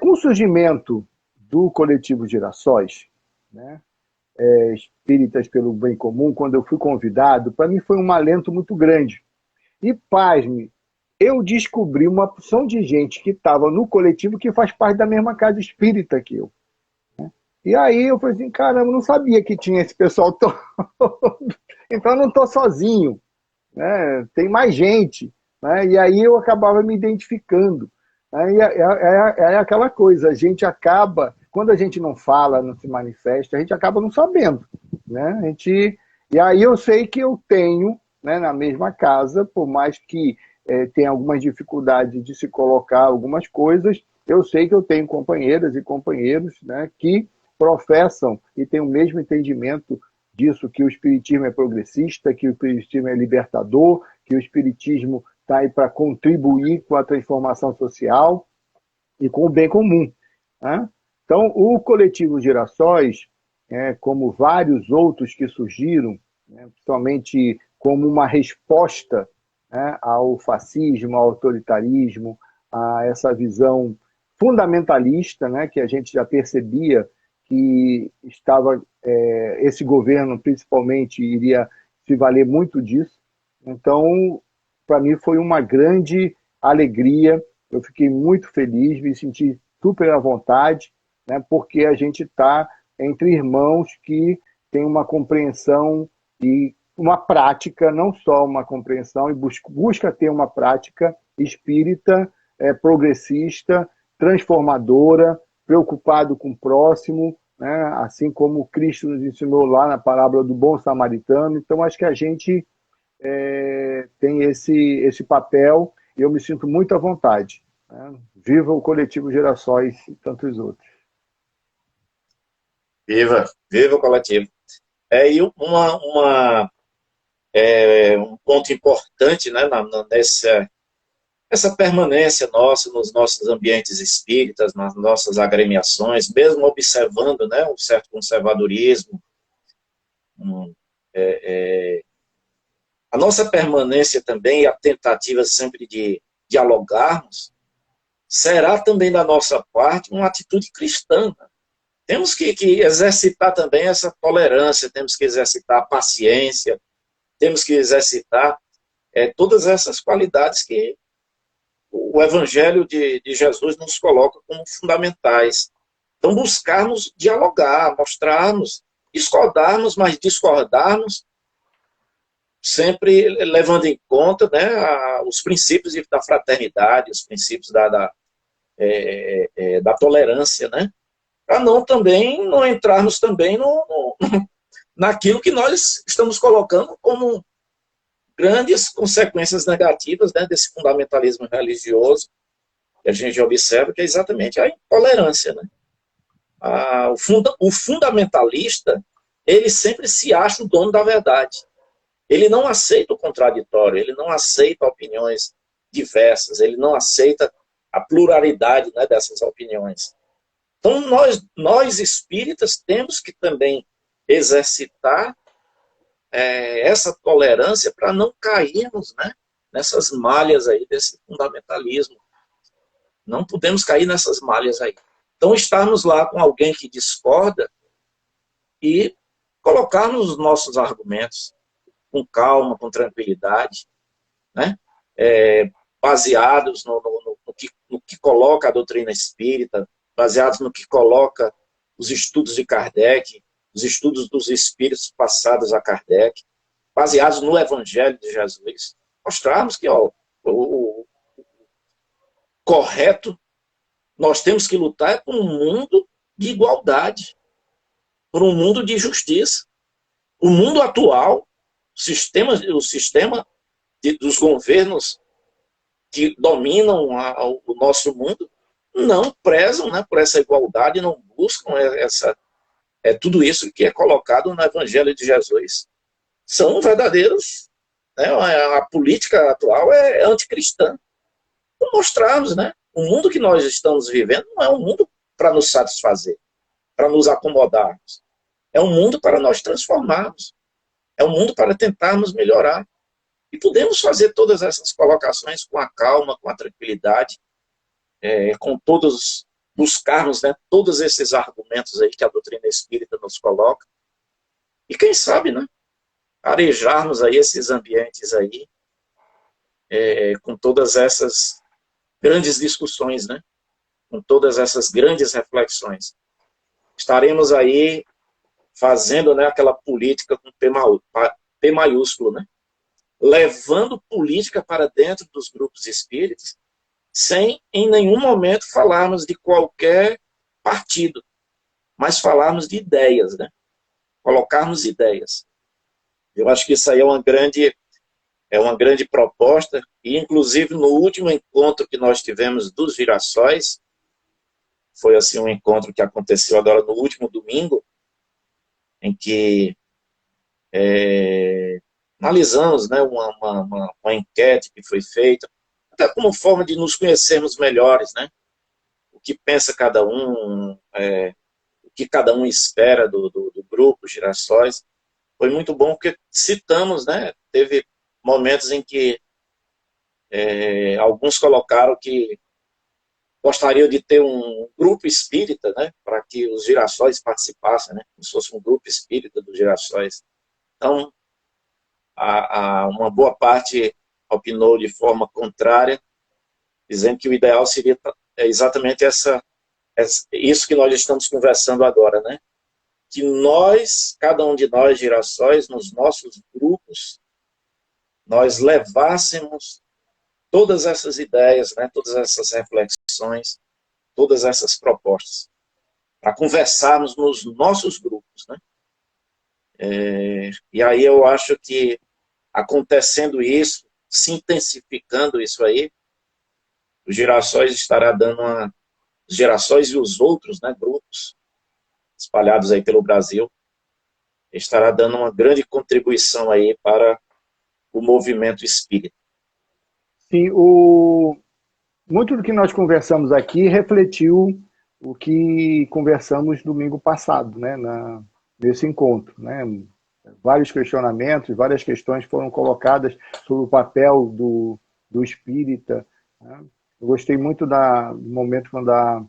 Com o surgimento do coletivo Girassóis, né, Espíritas pelo Bem Comum, quando eu fui convidado, para mim foi um alento muito grande. E, pasme, eu descobri uma opção de gente que estava no coletivo que faz parte da mesma casa espírita que eu. E aí eu falei assim, caramba, não sabia que tinha esse pessoal todo. Então eu não estou sozinho, né? Tem mais gente. Né? E aí eu acabava me identificando. Né? E é aquela coisa, a gente acaba, quando a gente não fala, não se manifesta, a gente acaba não sabendo. Né? E aí eu sei que eu tenho, né, na mesma casa, por mais que tenha algumas dificuldades de se colocar algumas coisas, eu sei que eu tenho companheiras e companheiros, né, que professam e têm o mesmo entendimento disso, que o espiritismo é progressista, que o espiritismo é libertador, que o espiritismo está aí para contribuir com a transformação social e com o bem comum. Né? Então, o coletivo Girassóis, como vários outros que surgiram, né, principalmente como uma resposta, né, ao fascismo, ao autoritarismo, a essa visão fundamentalista, né, que a gente já percebia que estava esse governo, principalmente, iria se valer muito disso. Então, para mim, foi uma grande alegria. Eu fiquei muito feliz, me senti super à vontade, né, porque a gente está entre irmãos que têm uma compreensão e uma prática, não só uma compreensão, e busca ter uma prática espírita, progressista, transformadora, preocupado com o próximo, né? Assim como Cristo nos ensinou lá na parábola do bom samaritano. Então, acho que a gente tem esse papel e eu me sinto muito à vontade. Né? Viva o Coletivo Girassóis e tantos outros. Viva, viva o coletivo. E um ponto importante, né, essa permanência nossa nos nossos ambientes espíritas, nas nossas agremiações, mesmo observando, né, um certo conservadorismo, a nossa permanência também e a tentativa sempre de dialogarmos, será também da nossa parte uma atitude cristã. Temos que exercitar também essa tolerância, temos que exercitar a paciência, temos que exercitar todas essas qualidades que o Evangelho de Jesus nos coloca como fundamentais. Então, buscarmos dialogar, mostrarmos, discordarmos, mas discordarmos sempre levando em conta, né, os princípios da fraternidade, os princípios da tolerância, né, para não entrarmos também naquilo que nós estamos colocando como grandes consequências negativas, né, desse fundamentalismo religioso que a gente observa, que é exatamente a intolerância. Né? O fundamentalista, ele sempre se acha o dono da verdade. Ele não aceita o contraditório, ele não aceita opiniões diversas, ele não aceita a pluralidade, né, dessas opiniões. Então, nós espíritas temos que também exercitar essa tolerância para não cairmos, né, nessas malhas aí desse fundamentalismo. Não podemos cair nessas malhas aí. Então, estarmos lá com alguém que discorda e colocarmos os nossos argumentos com calma, com tranquilidade, né? Baseados no que coloca a doutrina espírita, baseados no que coloca os estudos de Kardec, os estudos dos espíritos passados a Kardec, baseados no Evangelho de Jesus, mostrarmos que o correto, nós temos que lutar por um mundo de igualdade, por um mundo de justiça. O mundo atual, o sistema dos governos que dominam o nosso mundo, não prezam, né, por essa igualdade, não buscam tudo isso que é colocado no Evangelho de Jesus. São verdadeiros, né, a política atual é anticristã. Então, mostrarmos, né, o mundo que nós estamos vivendo não é um mundo para nos satisfazer, para nos acomodarmos. É um mundo para nós transformarmos. É um mundo para tentarmos melhorar. E podemos fazer todas essas colocações com a calma, com a tranquilidade, com todos, buscarmos, né, todos esses argumentos aí que a doutrina espírita nos coloca, E quem sabe, né? Arejarmos aí esses ambientes aí, com todas essas grandes discussões, né? Com todas essas grandes reflexões. Estaremos aí fazendo, né, aquela política com P maiúsculo, né? Levando política para dentro dos grupos espíritas, sem em nenhum momento falarmos de qualquer partido, mas falarmos de ideias, né? Colocarmos ideias. Eu acho que isso aí é uma grande proposta, e inclusive no último encontro que nós tivemos dos Girassóis, foi assim um encontro que aconteceu agora no último domingo, em que analisamos, né, uma enquete que foi feita, até como forma de nos conhecermos melhores, né? O que pensa cada um, o que cada um espera do grupo Girassóis. Foi muito bom porque citamos, né? Teve momentos em que alguns colocaram que gostariam de ter um grupo espírita, né? Para que os Girassóis participassem, né? Como se fosse um grupo espírita dos Girassóis. Então, uma boa parte opinou de forma contrária, dizendo que o ideal seria exatamente isso que nós estamos conversando agora, né? Que nós, cada um de nós, Girassóis, nos nossos grupos, nós levássemos todas essas ideias, né? Todas essas reflexões, todas essas propostas, para conversarmos nos nossos grupos, né? E aí eu acho que acontecendo isso, se intensificando isso aí, os Girassóis estará dando os Girassóis e os outros, né, grupos espalhados aí pelo Brasil, estará dando uma grande contribuição aí para o movimento espírita. Sim, muito do que nós conversamos aqui refletiu o que conversamos domingo passado, né, nesse encontro, né? Vários questionamentos, várias questões foram colocadas sobre o papel do espírita, né? Eu gostei muito do momento quando a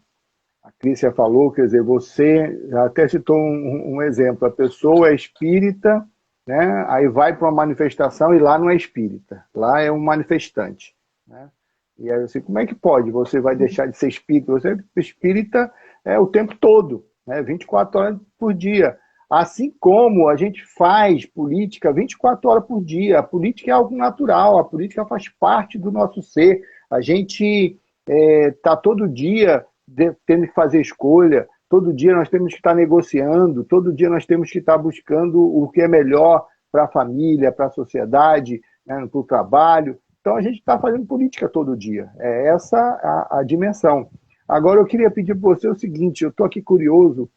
Crícia falou, quer dizer, você até citou um exemplo, a pessoa é espírita, né? Aí vai para uma manifestação e lá não é espírita, lá é um manifestante, né? E aí assim, como é que pode? Você vai deixar de ser espírita? Você é espírita o tempo todo, né? 24 horas por dia. Assim como a gente faz política 24 horas por dia. A política é algo natural, a política faz parte do nosso ser. A gente está todo dia tendo que fazer escolha, todo dia nós temos que estar negociando, todo dia nós temos que estar buscando o que é melhor para a família, para a sociedade, né, para o trabalho. Então a gente está fazendo política todo dia. É essa a dimensão. Agora eu queria pedir para você o seguinte, eu estou aqui curioso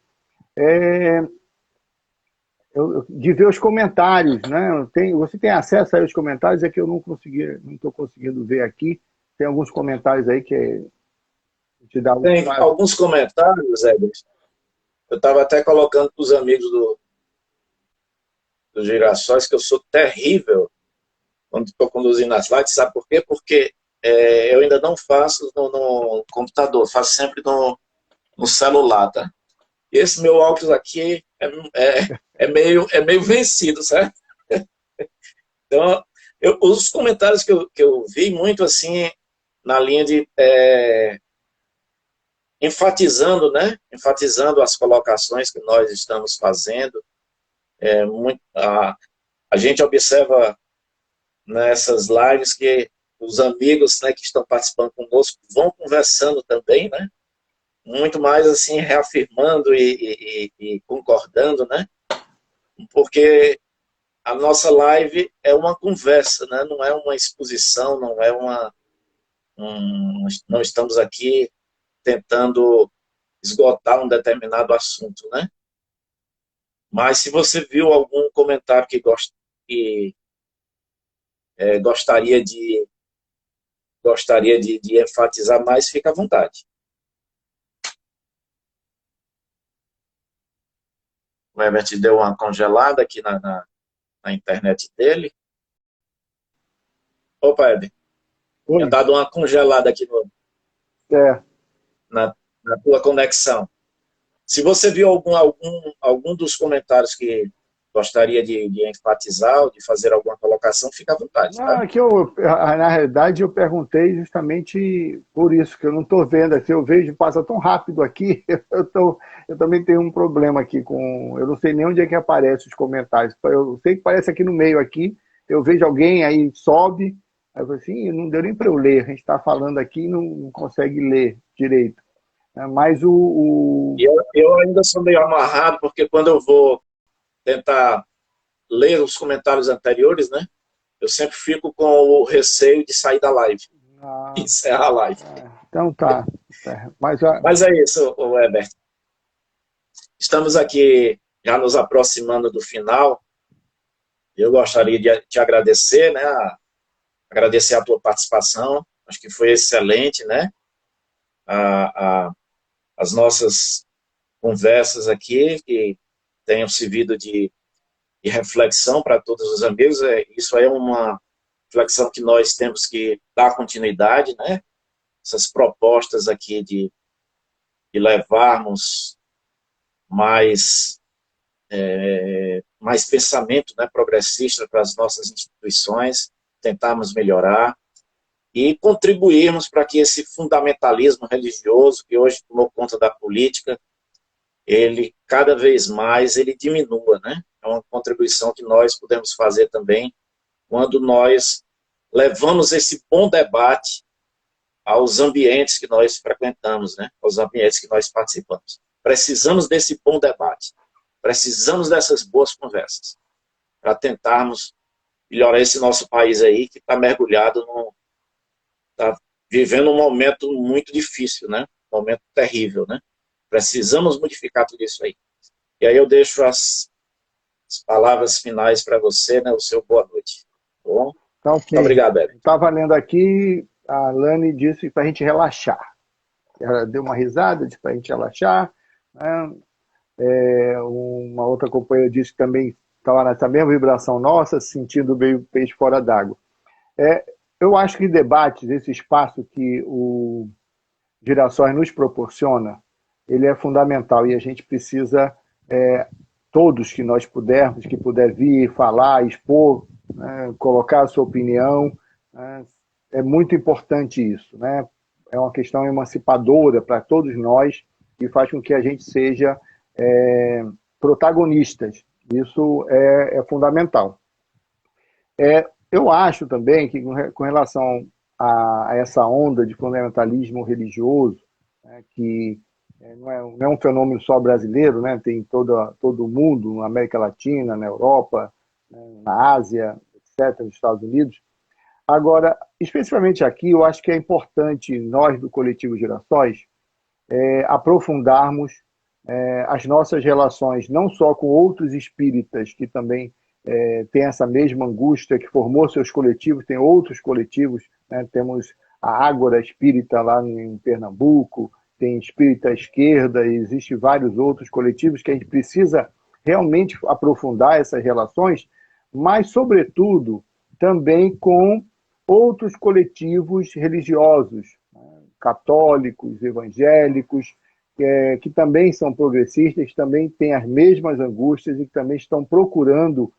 de ver os comentários, né? Você tem acesso aí aos comentários, é que eu não estou conseguindo ver aqui. Tem alguns comentários aí que te dá Tem alguns comentários, Edson. Eu estava até colocando para os amigos dos Girassóis que eu sou terrível quando estou conduzindo as lives. Sabe por quê? Porque eu ainda não faço no computador, faço sempre no celular, tá? E esse meu óculos aqui é meio vencido, certo? Então, os comentários que eu vi muito assim, na linha de enfatizando, né? Enfatizando as colocações que nós estamos fazendo. A gente observa nessas lives que os amigos, né, que estão participando conosco vão conversando também, né? Muito mais assim, reafirmando e concordando, né? Porque a nossa live é uma conversa, né? Não é uma exposição, não é não estamos aqui tentando esgotar um determinado assunto, né? Mas se você viu algum comentário que gostaria de enfatizar mais, fica à vontade. O Herbert deu uma congelada aqui na internet dele. Opa, Herbert, tinha dado uma congelada aqui na tua conexão. Se você viu algum dos comentários que gostaria de enfatizar ou de fazer alguma colocação, fica à vontade, Não, tá? é que na realidade eu perguntei justamente por isso, que eu não estou vendo, assim, eu vejo, passa tão rápido aqui, eu também tenho um problema aqui com, eu não sei nem onde é que aparece os comentários, eu sei que parece aqui no meio aqui, eu vejo alguém aí sobe, aí eu falo assim, não deu nem para eu ler, a gente está falando aqui e não consegue ler direito. Mas E eu ainda sou meio amarrado, porque quando eu vou tentar ler os comentários anteriores, né, eu sempre fico com o receio de sair da live, ah, encerrar a live. então tá. Mas Mas é isso, Weber. Estamos aqui já nos aproximando do final. Eu gostaria de te agradecer, né? Agradecer a tua participação. Acho que foi excelente, né? A, a, as nossas conversas aqui, que tenham servido de reflexão para todos os amigos. Isso é uma reflexão que nós temos que dar continuidade, né? Essas propostas aqui de levarmos mais mais pensamento, né, progressista para as nossas instituições, tentarmos melhorar e contribuirmos para que esse fundamentalismo religioso, que hoje tomou conta da política, ele cada vez mais ele diminua, né? É uma contribuição que nós podemos fazer também quando nós levamos esse bom debate aos ambientes que nós frequentamos, né? Aos ambientes que nós participamos. Precisamos desse bom debate. Precisamos dessas boas conversas para tentarmos melhorar esse nosso país aí que está mergulhado, está vivendo um momento muito difícil, né? Um momento terrível, né? Precisamos modificar tudo isso aí. E aí eu deixo as palavras finais para você, né? O seu boa noite. Tá bom? tá Muito ok. obrigado, Hebe. Estava lendo aqui, a Lani disse para a gente relaxar. Ela deu uma risada, disse para a gente relaxar. Né? Uma outra companheira disse que também estava nessa mesma vibração nossa, sentindo meio peixe fora d'água. Eu acho que debates, esse espaço que o Girassóis nos proporciona, ele é fundamental e a gente precisa, todos que nós pudermos, que puder vir, falar, expor, né, colocar a sua opinião, né, é muito importante isso, né? É uma questão emancipadora para todos nós e faz com que a gente seja protagonistas. Isso é fundamental. Eu acho também que, com relação a essa onda de fundamentalismo religioso, né, que não é um fenômeno só brasileiro, né, tem todo o mundo, na América Latina, na Europa, né, na Ásia, etc., nos Estados Unidos. Agora, especificamente aqui, eu acho que é importante nós, do Coletivo Girassóis, aprofundarmos as nossas relações, não só com outros espíritas que também têm essa mesma angústia, que formou seus coletivos, tem outros coletivos, né? Temos a Ágora Espírita lá em Pernambuco, tem Espírita à Esquerda, e existem vários outros coletivos que a gente precisa realmente aprofundar essas relações, mas, sobretudo, também com outros coletivos religiosos, né? Católicos, evangélicos, que também são progressistas, também têm as mesmas angústias e que também estão procurando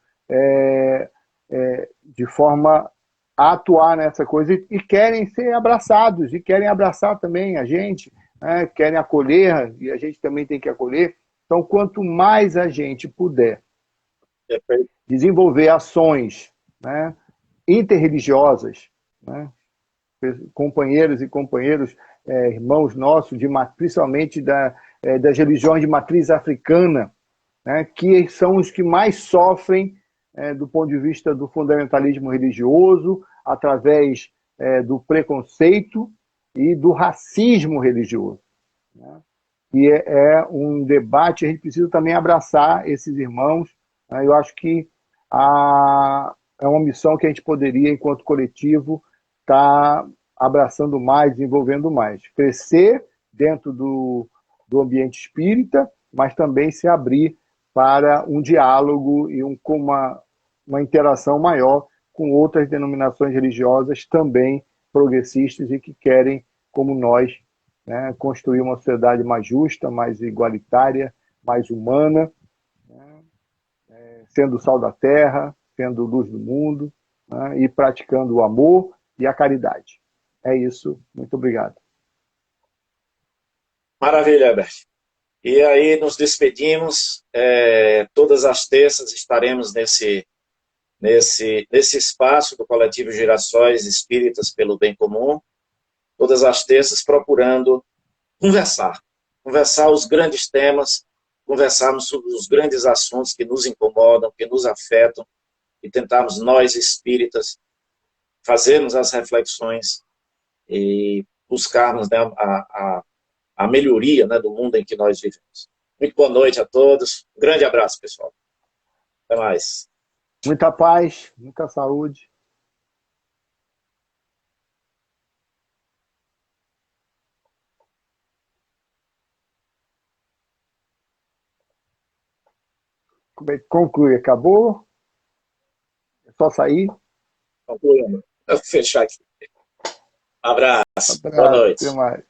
de forma a atuar nessa coisa e querem ser abraçados e querem abraçar também a gente, né? Querem acolher e a gente também tem que acolher. Então, quanto mais a gente puder desenvolver ações, né, interreligiosas, né, companheiros e companheiros, irmãos nossos, principalmente das religiões de matriz africana, né, que são os que mais sofrem do ponto de vista do fundamentalismo religioso, através do preconceito e do racismo religioso. Né? E é um debate, a gente precisa também abraçar esses irmãos. Né? Eu acho que é uma missão que a gente poderia, enquanto coletivo, estar abraçando mais, desenvolvendo mais. Crescer dentro do ambiente espírita, mas também se abrir para um diálogo e uma interação maior com outras denominações religiosas também progressistas e que querem, como nós, né, construir uma sociedade mais justa, mais igualitária, mais humana, né, sendo sal da terra, sendo luz do mundo, né, e praticando o amor e a caridade. É isso. Muito obrigado. Maravilha, Herbert. E aí nos despedimos. Todas as terças estaremos nesse espaço do Coletivo Girassóis Espíritas pelo Bem Comum, todas as terças procurando conversar os grandes temas, conversarmos sobre os grandes assuntos que nos incomodam, que nos afetam, e tentarmos nós, espíritas, fazermos as reflexões e buscarmos, né, a melhoria, né, do mundo em que nós vivemos. Muito boa noite a todos. Um grande abraço, pessoal. Até mais. Muita paz, muita saúde. Como é que conclui? Acabou? É só sair? Concluindo. Vou fechar aqui. Abraço. Boa Abraço, até noite. mais.